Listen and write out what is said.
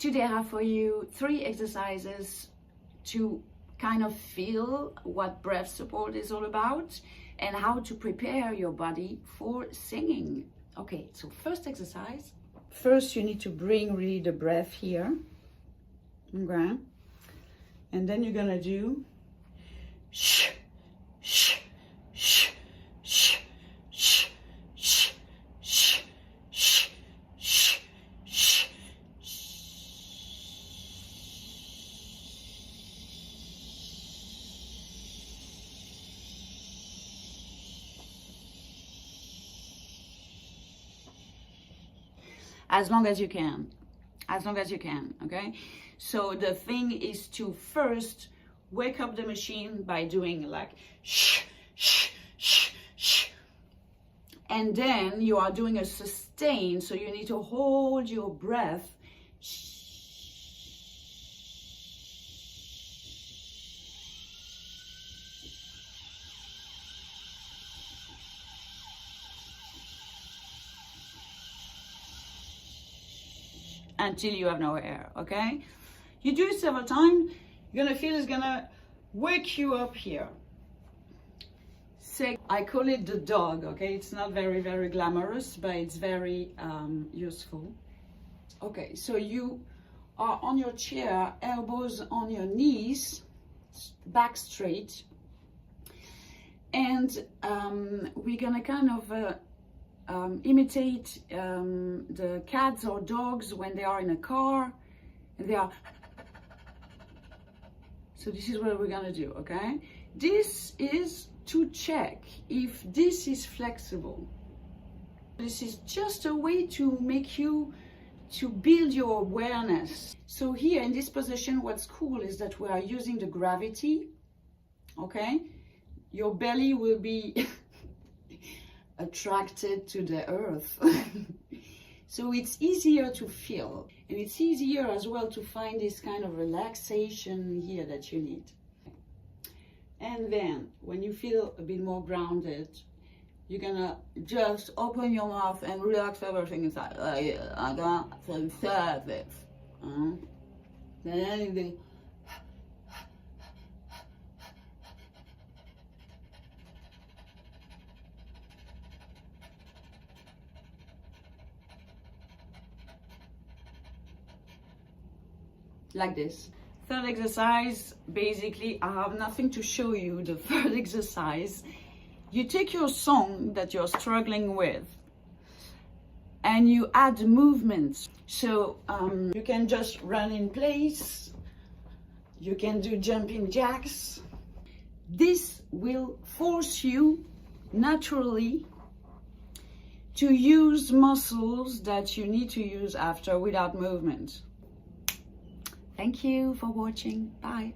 Today I have for you 3 exercises to kind of feel what breath support is all about and how to prepare your body for singing. Okay, so first exercise. First you need to bring really the breath here. Okay. And then you're gonna do shh, shh, shh, shh, shh, shh, shh, shh, shh, shh. As long as you can, okay? So the thing is to first wake up the machine by doing like shh, shh, shh, shh. And then you are doing a sustain, so you need to hold your breath. Until you have no air, okay? You do it several times, you're gonna feel it's gonna wake you up here. I call it the dog, okay? It's not very, very glamorous, but it's very useful. Okay, so you are on your chair, elbows on your knees, back straight. And we're gonna kind of imitate the cats or dogs when they are in a car and they are. So this is what we're gonna do, okay? This is to check if this is flexible. This is just a way to make you to build your awareness. So here in this position, what's cool is that we are using the gravity, okay? Your belly will be attracted to the earth. So it's easier to feel, and it's easier as well to find this kind of relaxation here that you need. And then when you feel a bit more grounded, you're gonna just open your mouth and relax everything inside. I got some service. Then you like this. Third exercise, basically, I have nothing to show you. The third exercise, you take your song that you're struggling with and you add movements. So you can just run in place, you can do jumping jacks. This will force you naturally to use muscles that you need to use after without movement. Thank you for watching. Bye.